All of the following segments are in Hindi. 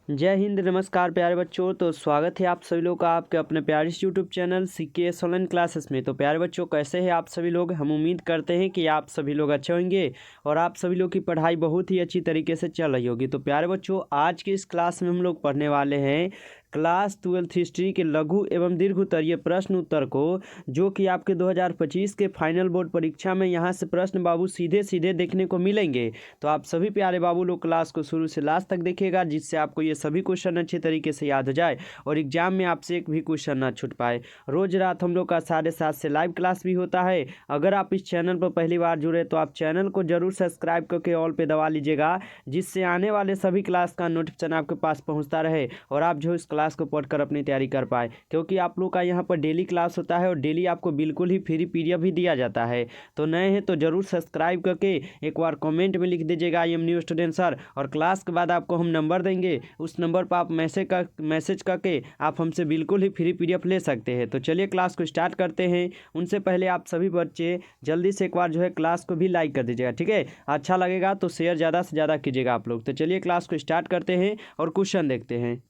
जय हिंद, नमस्कार प्यारे बच्चों। तो स्वागत है आप सभी लोग का आपके अपने प्यारे से YouTube channel CKS online classes में। तो प्यारे बच्चों, कैसे हैं आप सभी लोग। हम उम्मीद करते हैं कि आप सभी लोग अच्छे होंगे और आप सभी लोग की पढ़ाई बहुत ही अच्छी तरीके से चल रही होगी। तो प्यारे बच्चों, आज की इस क्लास में हम लोग पढ़ने वाले हैं क्लास 12th हिस्ट्री के लघु एवं दीर्घ उत्तरीय प्रश्न उत्तर को, जो कि आपके 2025 के फाइनल बोर्ड परीक्षा में यहाँ से प्रश्न बाबू सीधे सीधे देखने को मिलेंगे। तो आप सभी प्यारे बाबू लोग क्लास को शुरू से लास्ट तक देखिएगा, जिससे आपको ये सभी क्वेश्चन अच्छे तरीके से याद हो जाए और एग्जाम में आपसे एक भी क्वेश्चन ना छूट पाए। रोज रात हम लोग का 7:30 से लाइव क्लास भी होता है। अगर आप इस चैनल पर पहली बार जुड़े तो आप चैनल को जरूर सब्सक्राइब करके ऑल पे दबा लीजिएगा, जिससे आने वाले सभी क्लास का नोटिफिकेशन आपके पास पहुंचता रहे और आप जो इस क्लास को पढ़कर अपनी तैयारी कर पाए। क्योंकि आप लोग का यहाँ पर डेली क्लास होता है और डेली आपको बिल्कुल ही फ्री PDF भी दिया जाता है। तो नए हैं तो जरूर सब्सक्राइब करके एक बार कमेंट में लिख दीजिएगा आई एम न्यू स्टूडेंट सर, और क्लास के बाद आपको हम नंबर देंगे, उस नंबर पर आप मैसेज करके आप हमसे बिल्कुल ही फ्री PDF ले सकते हैं। तो चलिए क्लास को स्टार्ट करते हैं। उनसे पहले आप सभी बच्चे जल्दी से एक बार जो है क्लास को भी लाइक कर दीजिएगा, ठीक है। अच्छा लगेगा तो शेयर ज़्यादा से ज़्यादा कीजिएगा आप लोग। तो चलिए क्लास को स्टार्ट करते हैं और क्वेश्चन देखते हैं।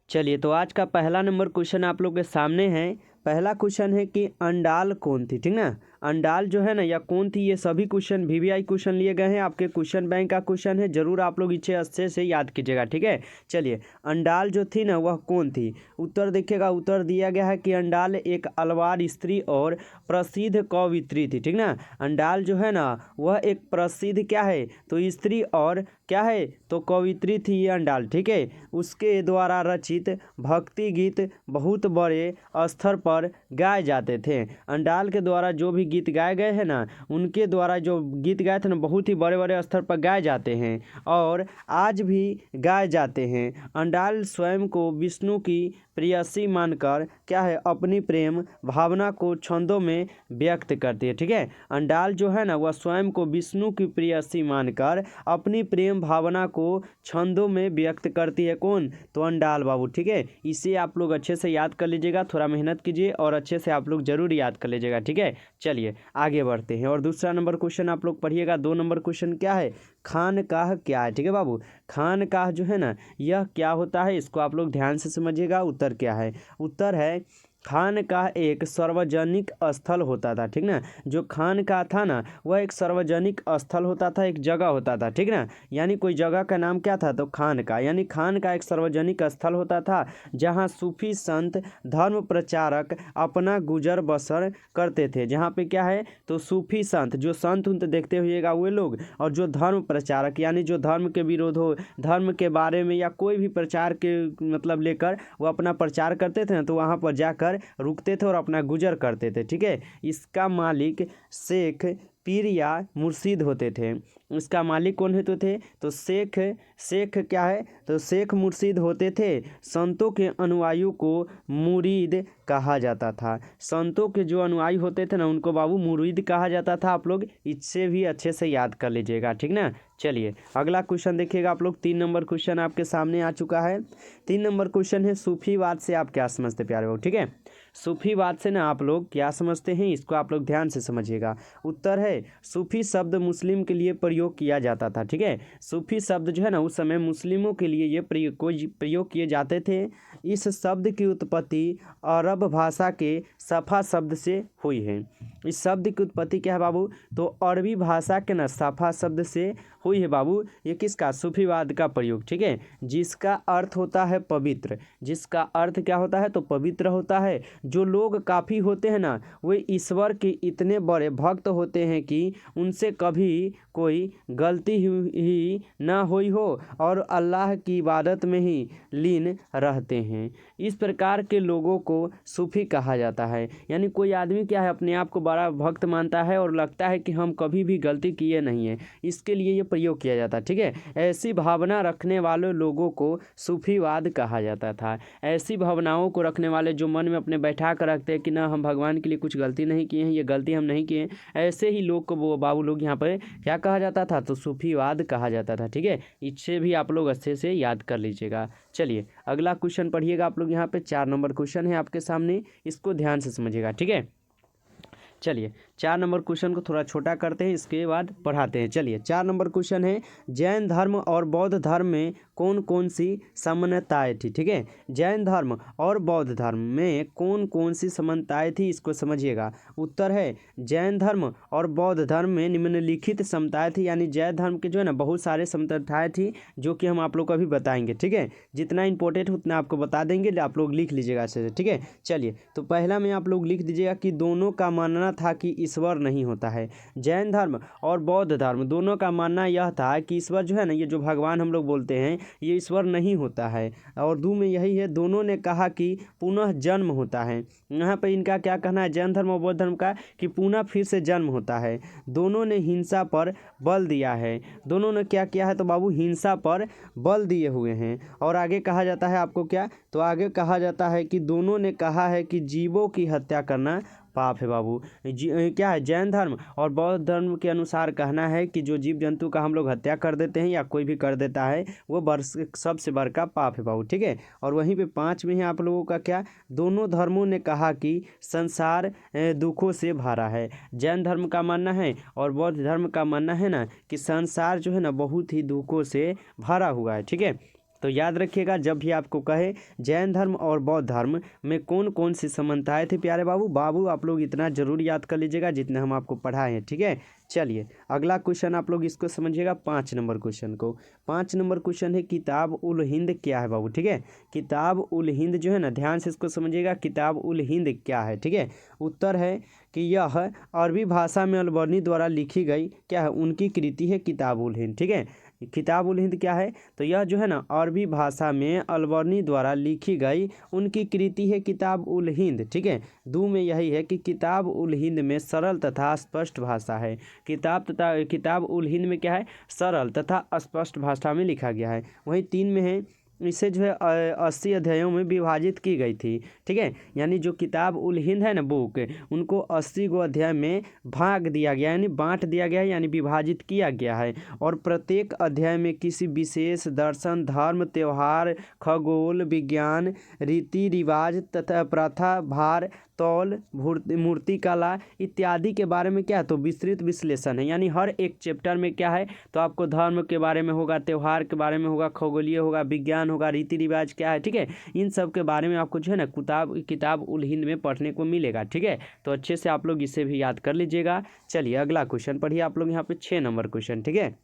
चलिए, तो आज का पहला नंबर क्वेश्चन आप लोग के सामने है। पहला क्वेश्चन है कि अंडाल कौन थी, ठीक ना। अंडाल जो है ना या कौन थी, ये सभी क्वेश्चन VVI क्वेश्चन लिए गए हैं, आपके क्वेश्चन बैंक का क्वेश्चन है। जरूर आप लोग इसे अच्छे से याद कीजिएगा, ठीक है। चलिए, अंडाल जो थी ना वह कौन थी। उत्तर देखिएगा, उत्तर दिया गया है कि अंडाल एक अलवार स्त्री और प्रसिद्ध कवयित्री थी, ठीक ना। अंडाल जो है ना वह एक प्रसिद्ध क्या है तो स्त्री और क्या है तो कवयित्री थी ये अंडाल, ठीक है। उसके द्वारा रचित भक्ति गीत बहुत बड़े स्तर पर गाए जाते थे। अंडाल के द्वारा जो भी गीत गाए गए हैं ना, उनके द्वारा जो गीत गाए थे ना बहुत ही बड़े बड़े स्तर पर गाए जाते हैं और आज भी गाए जाते हैं। अंडाल स्वयं को विष्णु की प्रेयसी मानकर क्या है अपनी प्रेम भावना को छंदों में व्यक्त करती है, ठीक है। अंडाल जो है ना वह स्वयं को विष्णु की प्रेयसी मानकर अपनी प्रेम भावना को छंदों में व्यक्त करती है। कौन तो अंडाल बाबू, ठीक है। इसे आप लोग अच्छे से याद कर लीजिएगा, थोड़ा मेहनत कीजिए और अच्छे से आप लोग जरूर याद कर लीजिएगा, ठीक है। चलिए आगे बढ़ते हैं और दूसरा नंबर क्वेश्चन आप लोग पढ़िएगा। 2 नंबर क्वेश्चन क्या है, खानकाह क्या है, ठीक है बाबू। खानकाह जो है ना यह क्या होता है, इसको आप लोग ध्यान से समझिएगा। उत्तर क्या है, उत्तर है खानकाह एक सार्वजनिक स्थल होता था, ठीक ना। जो खानकाह था ना वह एक सार्वजनिक स्थल होता था, एक जगह होता था, ठीक ना। यानी कोई जगह का नाम क्या था तो खानकाह, यानी खानकाह एक सार्वजनिक स्थल होता था जहाँ सूफी संत धर्म प्रचारक अपना गुजर बसर करते थे। जहाँ पे क्या है तो सूफी संत, जो संत उनते देखते हुएगा वे लोग, और जो धर्म प्रचारक यानी जो धर्म के विरोध हो, धर्म के बारे में या कोई भी प्रचार के मतलब लेकर वो अपना प्रचार करते थे ना, तो वहाँ पर जाकर रुकते थे और अपना गुजर करते थे, ठीक है। इसका मालिक शेख पीर या मुर्शिद होते थे। इसका मालिक कौन होते थे तो शेख क्या है तो शेख मुर्शिद होते थे। संतों के अनुयायियों को मुरीद कहा जाता था। संतों के जो अनुयायी होते थे ना उनको बाबू मुरीद कहा जाता था। आप लोग इससे भी अच्छे से याद कर लीजिएगा, ठीक ना। चलिए अगला क्वेश्चन देखिएगा आप लोग। 3 नंबर क्वेश्चन आपके सामने आ चुका है। 3 नंबर क्वेश्चन है सूफीवाद से आप क्या समझते प्यारे लोग, ठीक है। सूफीवाद से ना आप लोग क्या समझते हैं, इसको आप लोग ध्यान से समझिएगा। उत्तर है सूफी शब्द मुस्लिम के लिए प्रयोग किया जाता था, ठीक है। सूफी शब्द जो है ना उस समय मुस्लिमों के लिए ये प्रयोग किए जाते थे। इस शब्द की उत्पत्ति अरब भाषा के सफ़ा शब्द से हुई है। इस शब्द की उत्पत्ति क्या है बाबू तो अरबी भाषा के ना सफ़ा शब्द से हुई है बाबू। ये किसका सूफीवाद का प्रयोग, ठीक है। जिसका अर्थ होता है पवित्र, जिसका अर्थ क्या होता है तो पवित्र होता है। जो लोग काफ़ी होते हैं ना वे ईश्वर के इतने बड़े भक्त होते हैं कि उनसे कभी कोई गलती ही ना हुई हो और अल्लाह की इबादत में ही लीन रहते हैं। इस प्रकार के लोगों को सूफी कहा जाता है। यानी कोई आदमी क्या है अपने आप को बड़ा भक्त मानता है और लगता है कि हम कभी भी गलती किए नहीं है, इसके लिए ये प्रयोग किया जाता है, ठीक है। ऐसी भावना रखने वाले लोगों को सूफीवाद कहा जाता था। ऐसी भावनाओं को रखने वाले जो मन में अपने बैठा कर रखते हैं कि ना हम भगवान के लिए कुछ गलती नहीं किए हैं, ये गलती हम नहीं किए हैं, ऐसे ही लोग को वो बाबू लोग यहाँ पर क्या कहा जाता था तो सूफीवाद कहा जाता था, ठीक है। इससे भी आप लोग अच्छे से याद कर लीजिएगा। चलिए अगला क्वेश्चन पढ़िएगा आप लोग। यहाँ पे 4 नंबर क्वेश्चन है आपके सामने, इसको ध्यान से समझिएगा, ठीक है। चलिए 4 नंबर क्वेश्चन को थोड़ा छोटा करते हैं, इसके बाद पढ़ाते हैं। चलिए 4 नंबर क्वेश्चन है, जैन धर्म और बौद्ध धर्म में कौन कौन सी समानताएं थी। ठीक है, जैन धर्म और बौद्ध धर्म में कौन कौन सी समानताएं थी, इसको समझिएगा। उत्तर है, जैन धर्म और बौद्ध धर्म में निम्नलिखित समताएं थी, यानी जैन धर्म के जो है ना बहुत सारे समताएं थी, जो कि हम आप लोग को अभी बताएंगे। ठीक है, जितना इंपॉर्टेंट उतना आपको बता देंगे, आप लोग लिख लीजिएगा अच्छे से। ठीक है, चलिए तो पहला में आप लोग लिख दीजिएगा कि दोनों का मानना था कि ईश्वर नहीं होता है। जैन धर्म और बौद्ध धर्म दोनों का मानना यह था कि ईश्वर जो है ना, ये जो भगवान हम लोग बोलते हैं, ये ईश्वर नहीं होता है। और दो में यही है, दोनों ने कहा कि पुनः जन्म होता है। यहाँ पे इनका क्या कहना है, जैन धर्म और बौद्ध धर्म का, कि पुनः फिर से जन्म होता है। दोनों ने हिंसा पर बल दिया है। दोनों ने क्या किया है तो बाबू, हिंसा पर बल दिए हुए हैं। और आगे कहा जाता है आपको क्या, तो आगे कहा जाता है कि दोनों ने कहा है कि जीवों की हत्या करना पाप है बाबू। क्या है, जैन धर्म और बौद्ध धर्म के अनुसार कहना है कि जो जीव जंतु का हम लोग हत्या कर देते हैं या कोई भी कर देता है, वो सबसे बड़का पाप है बाबू। ठीक है, और वहीं पे 5 में है आप लोगों का क्या, दोनों धर्मों ने कहा कि संसार दुखों से भरा है। जैन धर्म का मानना है और बौद्ध धर्म का मानना है ना कि संसार जो है ना बहुत ही दुखों से भरा हुआ है। ठीक है, तो याद रखिएगा, जब भी आपको कहे जैन धर्म और बौद्ध धर्म में कौन कौन सी समानताएं थी प्यारे बाबू आप लोग इतना जरूर याद कर लीजिएगा जितने हम आपको पढ़ाए हैं। ठीक है, चलिए अगला क्वेश्चन आप लोग इसको समझिएगा, 5 नंबर क्वेश्चन को। 5 नंबर क्वेश्चन है, किताब उल हिंद क्या है बाबू। ठीक है, किताब उल हिंद जो है ना, ध्यान से इसको समझिएगा, किताब उल हिंद क्या है। ठीक है, उत्तर है कि यह अरबी भाषा में अलबर्नी द्वारा लिखी गई क्या है, उनकी कृति है किताब उल हिंद। ठीक है, किताब उल हिंद क्या है, तो यह जो है ना अरबी भाषा में अलबर्नी द्वारा लिखी गई उनकी कृति है किताब उल हिंद। ठीक है, दो में यही है कि किताब उल हिंद में सरल तथा स्पष्ट भाषा है। किताब उल हिंद में क्या है, सरल तथा स्पष्ट भाषा में लिखा गया है। वहीं 3 में है, इसे जो है 80 अध्यायों में विभाजित की गई थी। ठीक है, यानी जो किताब उल हिंद है ना बुक, उनको 80 गो अध्याय में भाग दिया गया, यानी बांट दिया गया है, यानी विभाजित किया गया है। और प्रत्येक अध्याय में किसी विशेष दर्शन, धर्म, त्यौहार, खगोल विज्ञान, रीति रिवाज तथा प्रथा, भार, तौल, मूर्ति कला इत्यादि के बारे में क्या है तो विस्तृत विश्लेषण है। यानी हर एक चैप्टर में क्या है तो आपको धर्म के बारे में होगा, त्यौहार के बारे में होगा, खगोलीय होगा, विज्ञान होगा, रीति रिवाज क्या है। ठीक है, इन सब के बारे में आपको जो है ना किताब उल हिंद में पढ़ने को मिलेगा। ठीक है, तो अच्छे से आप लोग इसे भी याद कर लीजिएगा। चलिए अगला क्वेश्चन पढ़िए आप लोग, यहाँ पे 6 नंबर क्वेश्चन। ठीक है,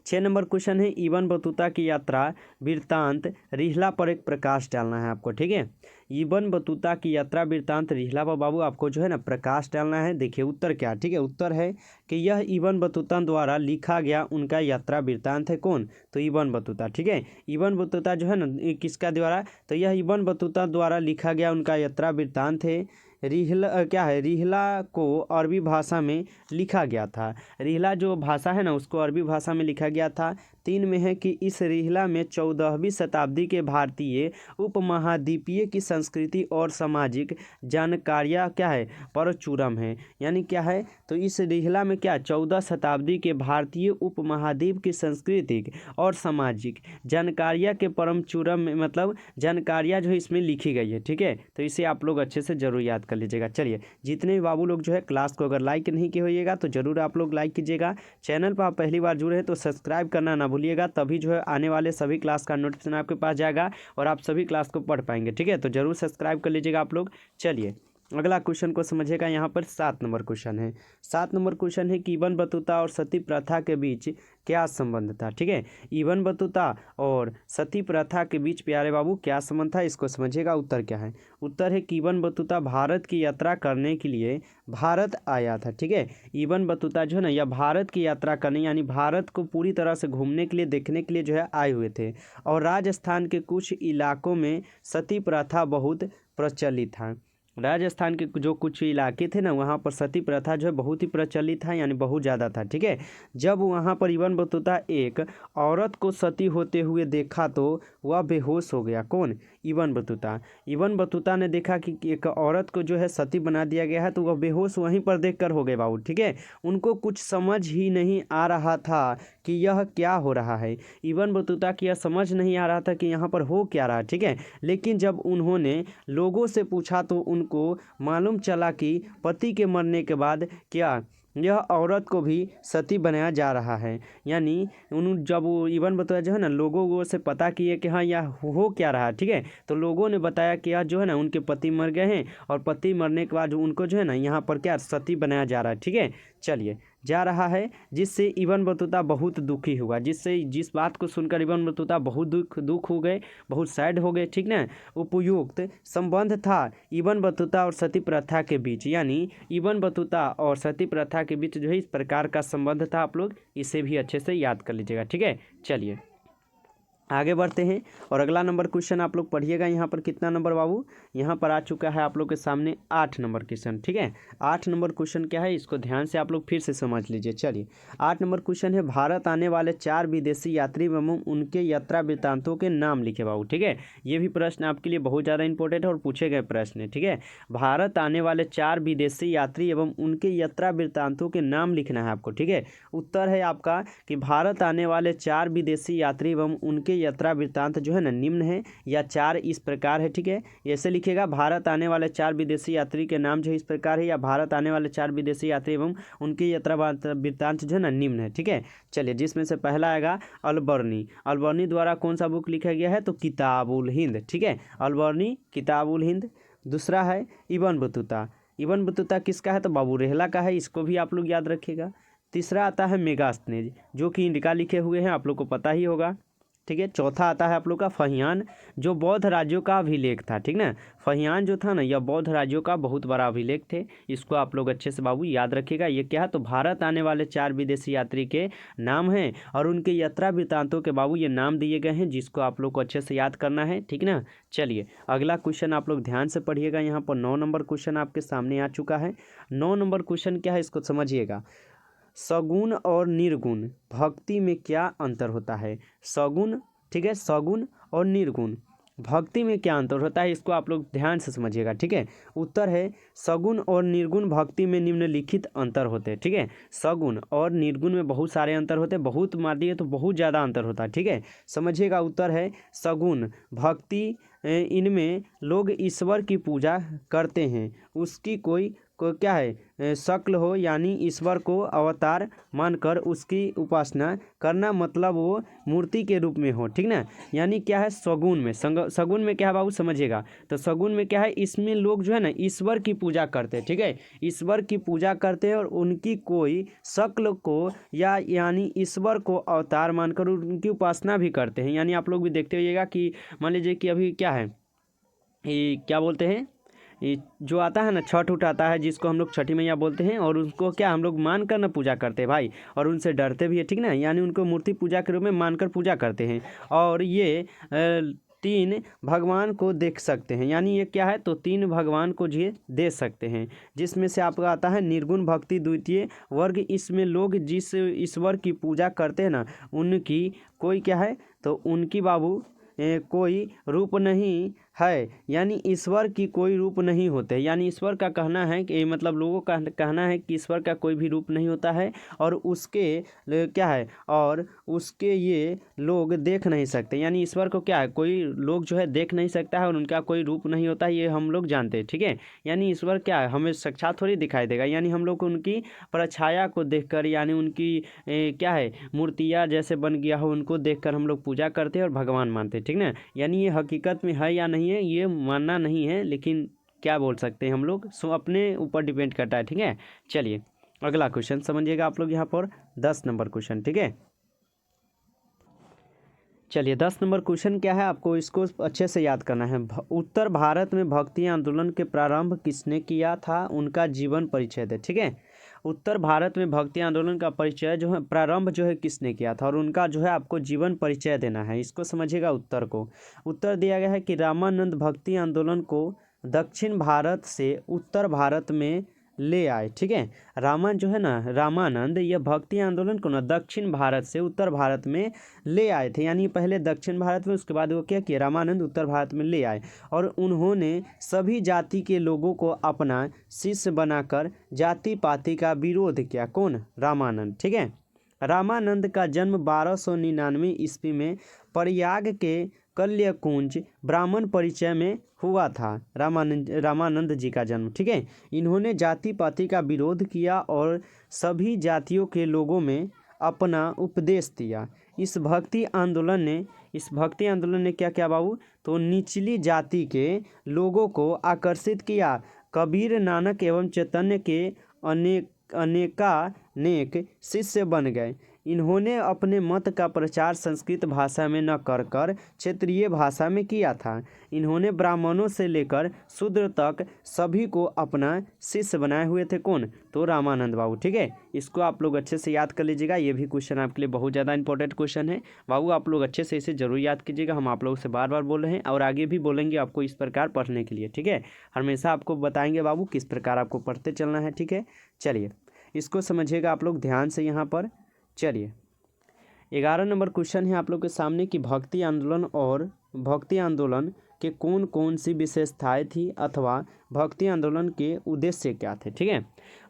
6 नंबर क्वेश्चन है, इबन बतूता की यात्रा वृत्तांत रिहला पर एक प्रकाश डालना है आपको। ठीक है, इबन बतूता की यात्रा वृत्तांत रिहला पर बाबू आपको जो है ना प्रकाश डालना है। देखिए उत्तर क्या, ठीक है, उत्तर है कि यह इबन बतूता द्वारा लिखा गया उनका यात्रा वृत्तांत है। कौन, तो इबन बतूता। ठीक है, इबन बतूता जो है ना किसका द्वारा, तो यह इबन बतूता द्वारा लिखा गया उनका यात्रा वृत्तांत है। रिहला क्या है, रिहला को अरबी भाषा में लिखा गया था। रिहला जो भाषा है ना उसको अरबी भाषा में लिखा गया था। 3 में है कि इस रिहला में 14वीं शताब्दी के भारतीय उपमहाद्वीपीय की संस्कृति और सामाजिक जानकारियाँ क्या है परचूरम है। यानी क्या है तो इस रिहला में क्या 14 शताब्दी के भारतीय उपमहाद्वीप की सांस्कृतिक और सामाजिक जानकारियाँ के परमचूरम में मतलब जानकारियाँ जो है इसमें लिखी गई है। ठीक है, तो इसे आप लोग अच्छे से जरूर याद कर लीजिएगा। चलिए जितने भी बाबू लोग जो है क्लास को अगर लाइक नहीं किए होइएगा तो जरूर आप लोग लाइक कीजिएगा। चैनल पर आप पहली बार जुड़े हैं तो सब्सक्राइब करना ना भूलिएगा, तभी जो है आने वाले सभी क्लास का नोटिफिकेशन आपके पास जाएगा और आप सभी क्लास को पढ़ पाएंगे। ठीक है, तो जरूर सब्सक्राइब कर लीजिएगा आप लोग। चलिए अगला क्वेश्चन को समझिएगा, यहाँ पर 7 नंबर क्वेश्चन है। 7 नंबर क्वेश्चन है कि इबन बतूता और सती प्रथा के बीच क्या संबंध था। ठीक है, इबन बतूता और सती प्रथा के बीच प्यारे बाबू क्या संबंध था, इसको समझिएगा। उत्तर क्या है, उत्तर है कि इबन बतूता भारत की यात्रा करने के लिए भारत आया था। ठीक है, इबन बतूता जो है ना यह भारत की यात्रा करने यानी भारत को पूरी तरह से घूमने के लिए देखने के लिए जो है आए हुए थे। और राजस्थान के कुछ इलाकों में सती प्रथा बहुत प्रचलित था। राजस्थान के जो कुछ इलाके थे ना वहाँ पर सती प्रथा जो है बहुत ही प्रचलित था, यानी बहुत ज़्यादा था। ठीक है, जब वहाँ पर इबन बतूता एक औरत को सती होते हुए देखा तो वह बेहोश हो गया। कौन, इबन बतूता। इबन बतूता ने देखा कि एक औरत को जो है सती बना दिया गया है तो वह बेहोश वहीं पर देखकर हो गए बाबू। ठीक है, उनको कुछ समझ ही नहीं आ रहा था कि यह क्या हो रहा है। इबन बतूता की यह समझ नहीं आ रहा था कि यहाँ पर हो क्या रहा है। ठीक है, लेकिन जब उन्होंने लोगों से पूछा तो उनको उनको मालूम चला कि पति के मरने के बाद क्या यह औरत को भी सती बनाया जा रहा है। यानी उन जब वो इवन बतौर जो है ना लोगों को से पता किए कि हाँ यह हो क्या रहा है, ठीक है। तो लोगों ने बताया कि यह जो है ना उनके पति मर गए हैं और पति मरने के बाद उनको जो है ना यहाँ पर क्या सती बनाया जा रहा है, ठीक है। चलिए जा रहा है, जिससे इबन बतूता बहुत दुखी हुआ, जिस बात को सुनकर इबन बतूता बहुत दुख हो गए, बहुत सैड हो गए, ठीक ना। उपयुक्त संबंध था इबन बतूता और सती प्रथा के बीच, यानी इबन बतूता और सती प्रथा के बीच जो है इस प्रकार का संबंध था। आप लोग इसे भी अच्छे से याद कर लीजिएगा, ठीक है। चलिए आगे बढ़ते हैं और अगला नंबर क्वेश्चन आप लोग पढ़िएगा। यहाँ पर कितना नंबर बाबू, यहाँ पर आ चुका है आप लोग के सामने 8 नंबर क्वेश्चन, ठीक है। 8 नंबर क्वेश्चन क्या है, इसको ध्यान से आप लोग फिर से समझ लीजिए। चलिए 8 नंबर क्वेश्चन है, भारत आने वाले 4 विदेशी यात्री एवं उनके यात्रा वृत्तांतों के नाम लिखे बाबू, ठीक है। ये भी प्रश्न आपके लिए बहुत ज़्यादा इंपॉर्टेंट है और पूछे गए प्रश्न है, ठीक है। भारत आने वाले 4 विदेशी यात्री एवं उनके यात्रा वृत्तांतों के नाम लिखना है आपको, ठीक है। उत्तर है आपका कि भारत आने वाले 4 विदेशी यात्री एवं उनके यात्रा वृत्तांत जो है ना निम्न है या 4 इस प्रकार है, ठीक है। ऐसे लिखेगा, भारत आने वाले 4 विदेशी यात्री के नाम जो है इस प्रकार है, या भारत आने वाले 4 विदेशी यात्री एवं उनके यात्रा वृत्तांत जो है ना निम्न है, ठीक है। चलिए जिसमें से पहला आएगा अलबर्नी द्वारा कौन सा बुक लिखा गया है, तो किताबुल हिंद, ठीक है। अलबर्नी किताबुल हिंद। दूसरा है इबन बतूता किसका है, तो बाबू रेहला का है, इसको भी आप लोग याद रखिएगा। तीसरा आता है मेगास्थनीज, जो कि इंडिका लिखे हुए हैं, आप लोग को पता ही होगा, ठीक है। चौथा आता है आप लोग का फहियान, जो बौद्ध राज्यों का अभिलेख था, ठीक ना। फहियान जो था ना यह बौद्ध राज्यों का बहुत बड़ा अभिलेख थे, इसको आप लोग अच्छे से बाबू याद रखिएगा। ये क्या है, तो भारत आने वाले 4 विदेशी यात्री के नाम हैं और उनके यात्रा वृत्तांतों के बाबू ये नाम दिए गए हैं, जिसको आप लोग को अच्छे से याद करना है, ठीक ना। चलिए अगला क्वेश्चन आप लोग ध्यान से पढ़िएगा। यहाँ पर 9 नंबर क्वेश्चन आपके सामने आ चुका है। 9 नंबर क्वेश्चन क्या है, इसको समझिएगा। सगुण और निर्गुण भक्ति में क्या अंतर होता है, सगुण, ठीक है, सगुण और निर्गुण भक्ति में क्या अंतर होता है, इसको आप लोग ध्यान से समझिएगा, ठीक है। उत्तर है सगुण और निर्गुण भक्ति में निम्नलिखित अंतर होते हैं, ठीक है। सगुण और निर्गुण में बहुत सारे अंतर होते हैं, बहुत मार दिए तो बहुत ज़्यादा अंतर होता है, ठीक है। समझिएगा, उत्तर है सगुण भक्ति, इनमें लोग ईश्वर की पूजा करते हैं, उसकी कोई क्या है शक्ल हो, यानी ईश्वर को अवतार मानकर उसकी उपासना करना, मतलब वो मूर्ति के रूप में हो, ठीक ना। यानी क्या है सगुण में, सगुण में क्या है बाबू समझिएगा, तो सगुण में क्या है, इसमें लोग जो है ना ईश्वर की पूजा करते हैं, ठीक है। ईश्वर की पूजा करते हैं और उनकी कोई शक्ल को या यानी ईश्वर को अवतार मानकर उनकी उपासना भी करते हैं। यानी आप लोग भी देखते होइएगा कि मान लीजिए कि अभी क्या है, ये क्या बोलते हैं, ये जो आता है ना छठ उठ आता है, जिसको हम लोग छठी मैया बोलते हैं, और उसको क्या हम लोग मान कर ना पूजा करते हैं भाई, और उनसे डरते भी है, ठीक ना। यानी उनको मूर्ति पूजा के रूप में मानकर पूजा करते हैं, और ये 3 भगवान को देख सकते हैं। यानी ये क्या है, तो 3 भगवान को ये दे सकते हैं, जिसमें से आपका आता है निर्गुण भक्ति द्वितीय वर्ग। इसमें लोग जिस ईश्वर की पूजा करते हैं ना, उनकी कोई क्या है, तो उनकी बाबू कोई रूप नहीं है, यानी ईश्वर की कोई रूप नहीं होते। यानी ईश्वर का कहना है कि मतलब लोगों का कहना है कि ईश्वर का कोई भी रूप नहीं होता है, और उसके क्या है, और उसके ये लोग देख नहीं सकते। यानी ईश्वर को क्या है, कोई लोग जो है देख नहीं सकता है और उनका कोई रूप नहीं होता है, ये हम लोग जानते हैं, ठीक है। यानी ईश्वर क्या है, हमें साक्षात थोड़ी दिखाई देगा, यानी हम लोग को उनकी परछाया को देखकर, यानी उनकी क्या है मूर्तियाँ जैसे बन गया हो उनको देखकर हम लोग पूजा करते हैं और भगवान मानते हैं, ठीक ना। यानी ये हकीकत में है या नहीं है ये मानना नहीं है, लेकिन क्या बोल सकते हैं हम लोग, सो अपने ऊपर डिपेंड करता है, ठीक है। चलिए अगला क्वेश्चन समझिएगा आप लोग, यहाँ पर 10 नंबर क्वेश्चन, ठीक है। चलिए 10 नंबर क्वेश्चन क्या है, आपको इसको अच्छे से याद करना है। उत्तर भारत में भक्ति आंदोलन के प्रारंभ किसने किया था, उनका जीवन परिचय दे, ठीक है। उत्तर भारत में भक्ति आंदोलन का परिचय जो है, प्रारंभ जो है किसने किया था, और उनका जो है आपको जीवन परिचय देना है, इसको समझिएगा। उत्तर को उत्तर दिया गया है कि रामानंद भक्ति आंदोलन को दक्षिण भारत से उत्तर भारत में ले आए, ठीक है। जो है ना रामानंद यह भक्ति आंदोलन को ना दक्षिण भारत से उत्तर भारत में ले आए थे, यानी पहले दक्षिण भारत में, उसके बाद वो क्या किया, रामानंद उत्तर भारत में ले आए, और उन्होंने सभी जाति के लोगों को अपना शिष्य बनाकर जाति पाति का विरोध किया। कौन, रामानंद, ठीक है। रामानंद का जन्म 1299 ईस्वी में प्रयाग के कल्यकुंज ब्राह्मण परिचय में हुआ था रामानंद जी का जन्म। ठीक है, इन्होंने जाति पाति का विरोध किया और सभी जातियों के लोगों में अपना उपदेश दिया। इस भक्ति आंदोलन ने क्या किया बाबू, तो निचली जाति के लोगों को आकर्षित किया। कबीर, नानक एवं चैतन्य के अनेक शिष्य बन गए। इन्होंने अपने मत का प्रचार संस्कृत भाषा में न कर क्षेत्रीय भाषा में किया था। इन्होंने ब्राह्मणों से लेकर शूद्र तक सभी को अपना शिष्य बनाए हुए थे। कौन, तो रामानंद बाबू। ठीक है, इसको आप लोग अच्छे से याद कर लीजिएगा। ये भी क्वेश्चन आपके लिए बहुत ज़्यादा इंपॉर्टेंट क्वेश्चन है बाबू, आप लोग अच्छे से इसे जरूर याद कीजिएगा। हम आप लोगों से बार बार बोल रहे हैं और आगे भी बोलेंगे आपको इस प्रकार पढ़ने के लिए। ठीक है, हमेशा आपको बताएंगे बाबू किस प्रकार आपको पढ़ते चलना है। ठीक है, चलिए इसको समझिएगा आप लोग ध्यान से यहाँ पर। चलिए 11 नंबर क्वेश्चन है आप लोग के सामने कि भक्ति आंदोलन के कौन कौन सी विशेषताएं थी अथवा भक्ति आंदोलन के उद्देश्य क्या थे। ठीक है,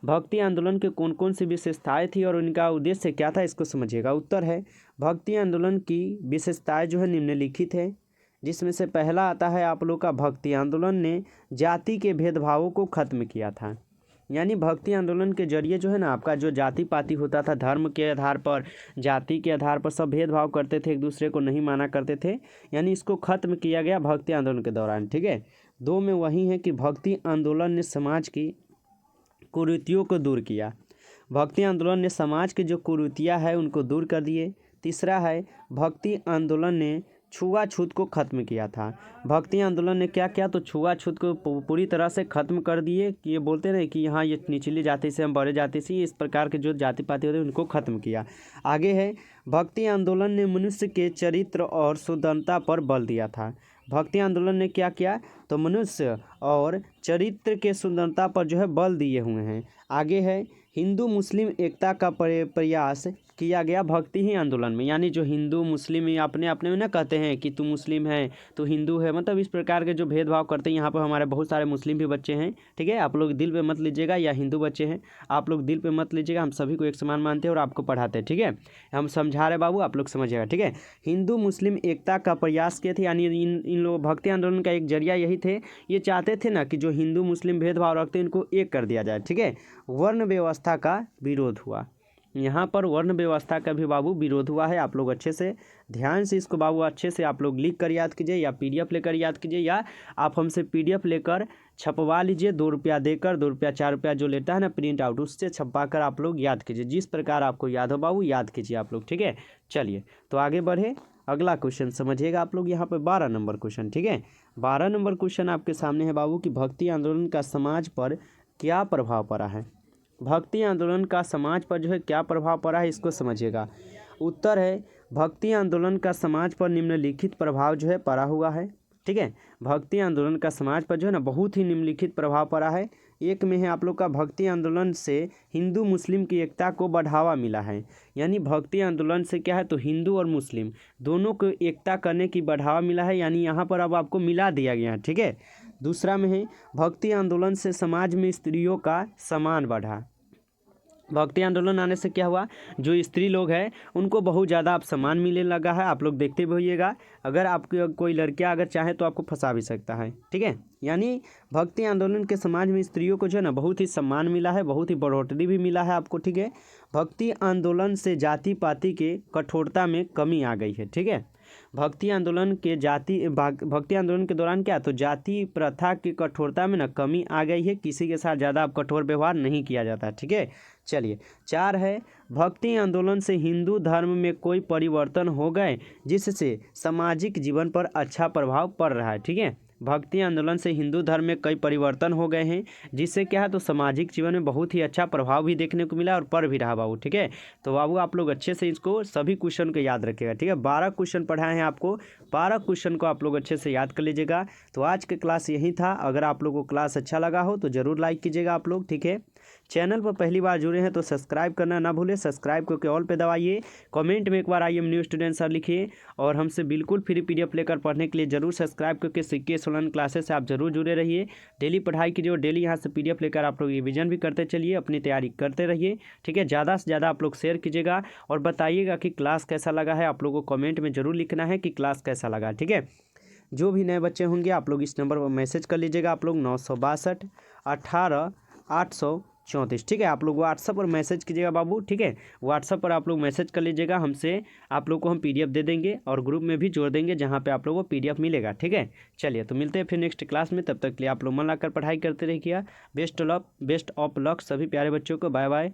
भक्ति आंदोलन के कौन कौन सी विशेषताएं थी और उनका उद्देश्य क्या था, इसको समझिएगा। उत्तर है भक्ति आंदोलन की विशेषताएं जो है निम्नलिखित है, जिसमें से पहला आता है आप लोग का भक्ति आंदोलन ने जाति के भेदभावों को खत्म किया था। यानी भक्ति आंदोलन के जरिए जो है ना आपका जो जाति पाति होता था, धर्म के आधार पर, जाति के आधार पर सब भेदभाव करते थे, एक दूसरे को नहीं माना करते थे, यानी इसको खत्म किया गया भक्ति आंदोलन के दौरान। ठीक है, 2 में वही है कि भक्ति आंदोलन ने समाज की कुरीतियों को दूर किया। भक्ति आंदोलन ने समाज की जो कुरीतियाँ है उनको दूर कर दिए। तीसरा है भक्ति आंदोलन ने छुआछूत को खत्म किया था। भक्ति आंदोलन ने क्या किया, तो छुआछूत को पूरी तरह से खत्म कर दिए कि ये बोलते रहे कि यहाँ ये निचली जाति से हम बड़े जाति से, इस प्रकार के जो जाति पाति होते हैं उनको खत्म किया। आगे है भक्ति आंदोलन ने मनुष्य के चरित्र और शुद्धता पर बल दिया था। भक्ति आंदोलन ने क्या किया, तो मनुष्य और चरित्र के शुद्धता पर जो है बल दिए हुए हैं। आगे है हिंदू मुस्लिम एकता का प्रयास किया गया भक्ति ही आंदोलन में। यानी जो हिंदू मुस्लिम अपने अपने में ना कहते हैं कि तू मुस्लिम है तो हिंदू है, मतलब इस प्रकार के जो भेदभाव करते हैं। यहाँ पर हमारे बहुत सारे मुस्लिम भी बच्चे हैं। ठीक है, आप लोग दिल पे मत लीजिएगा, या हिंदू बच्चे हैं आप लोग दिल पे मत लीजिएगा, हम सभी को एक समान मानते हैं और आपको पढ़ाते हैं। ठीक है, हम समझा रहे बाबू, आप लोग समझिएगा। ठीक है, हिंदू मुस्लिम एकता का प्रयास किए थे, यानी इन लोग भक्ति आंदोलन का एक जरिया यही थे, ये चाहते थे ना कि जो हिंदू मुस्लिम भेदभाव रखते हैं इनको एक कर दिया जाए। ठीक है, वर्ण व्यवस्था का विरोध हुआ। यहाँ पर वर्ण व्यवस्था का भी बाबू विरोध हुआ है। आप लोग अच्छे से ध्यान से इसको बाबू अच्छे से आप लोग लिख कर याद कीजिए, या पीडीएफ लेकर याद कीजिए, या आप हमसे पीडीएफ लेकर छपवा लीजिए। 2 रुपया देकर, 2 रुपया 4 रुपया जो लेता है ना प्रिंट आउट, उससे छपवा कर आप लोग याद कीजिए। जिस प्रकार आपको याद हो बाबू याद कीजिए आप लोग। ठीक है, चलिए तो आगे बढ़े, अगला क्वेश्चन समझिएगा आप लोग। यहाँ पर 12 नंबर क्वेश्चन। ठीक है, 12 नंबर क्वेश्चन आपके सामने है बाबू कि भक्ति आंदोलन का समाज पर क्या प्रभाव पड़ा है। भक्ति आंदोलन का समाज पर जो है क्या प्रभाव पड़ा है, इसको समझिएगा। उत्तर है भक्ति आंदोलन का समाज पर निम्नलिखित प्रभाव जो है पड़ा हुआ है। ठीक है, भक्ति आंदोलन का समाज पर जो है ना बहुत ही निम्नलिखित प्रभाव पड़ा है। एक में है आप लोग का भक्ति आंदोलन से हिंदू मुस्लिम की एकता को बढ़ावा मिला है। यानी भक्ति आंदोलन से क्या है, तो हिंदू और मुस्लिम दोनों को एकता करने की बढ़ावा मिला है, यानी यहाँ पर अब आपको मिला दिया गया है। ठीक है, दूसरा में है भक्ति आंदोलन से समाज में स्त्रियों का सम्मान बढ़ा। भक्ति आंदोलन आने से क्या हुआ, जो स्त्री लोग हैं उनको बहुत ज़्यादा अब सम्मान मिलने लगा है। आप लोग देखते भी होइएगा, अगर आपकी कोई लड़कियां अगर चाहे तो आपको फंसा भी सकता है। ठीक है, यानी भक्ति आंदोलन के समाज में स्त्रियों को जो है ना बहुत ही सम्मान मिला है, बहुत ही बढ़ोतरी भी मिला है आपको। ठीक है, भक्ति आंदोलन से जाति पाति के कठोरता में कमी आ गई है। ठीक है, भक्ति आंदोलन के दौरान क्या, तो जाति प्रथा की कठोरता में ना कमी आ गई है, किसी के साथ ज़्यादा अब कठोर व्यवहार नहीं किया जाता। ठीक है, चलिए 4 है भक्ति आंदोलन से हिंदू धर्म में कोई परिवर्तन हो गए जिससे सामाजिक जीवन पर अच्छा प्रभाव पड़ रहा है। ठीक है, भक्ति आंदोलन से हिंदू धर्म में कई परिवर्तन हो गए हैं, जिससे क्या है, तो सामाजिक जीवन में बहुत ही अच्छा प्रभाव भी देखने को मिला और पड़ भी रहा बाबू। ठीक है, तो बाबू आप लोग अच्छे से इसको सभी क्वेश्चन को याद रखिएगा। ठीक है, 12 क्वेश्चन पढ़ाए हैं आपको, 12 क्वेश्चन को आप लोग अच्छे से याद कर लीजिएगा। तो आज के क्लास यही था। अगर आप लोगों को क्लास अच्छा लगा हो तो ज़रूर लाइक कीजिएगा आप लोग। ठीक है, चैनल पर पहली बार जुड़े हैं तो सब्सक्राइब करना ना भूलें, सब्सक्राइब करके ऑल पे दबाइए। कमेंट में एक बार I am new student sir लिखिए और हमसे बिल्कुल फ्री PDF लेकर पढ़ने के लिए जरूर सब्सक्राइब करके CKS ऑनलाइन क्लासेस से आप जरूर जुड़े रहिए। डेली पढ़ाई कीजिए और डेली यहाँ से PDF लेकर आप लोग रिविजन भी करते चलिए, अपनी तैयारी करते रहिए। ठीक है, ज़्यादा से ज़्यादा आप लोग शेयर कीजिएगा और बताइएगा कि क्लास कैसा लगा है। आप लोगों को कमेंट में ज़रूर लिखना है कि क्लास कैसा लगा। ठीक है, जो भी नए बच्चे होंगे आप लोग इस नंबर पर मैसेज कर लीजिएगा। आप लोग 962 18 834। ठीक है, आप लोग व्हाट्सएप पर मैसेज कीजिएगा बाबू। ठीक है, व्हाट्सएप पर आप लोग मैसेज कर लीजिएगा, हमसे आप लोग को हम PDF दे देंगे और ग्रुप में भी जोड़ देंगे जहाँ पे आप लोगों को PDF मिलेगा। ठीक है, चलिए तो मिलते हैं फिर नेक्स्ट क्लास में। तब तक के लिए आप लोग मन लगाकर पढ़ाई करते रहिएगा। बेस्ट ऑफ लक सभी प्यारे बच्चों को। Bye bye.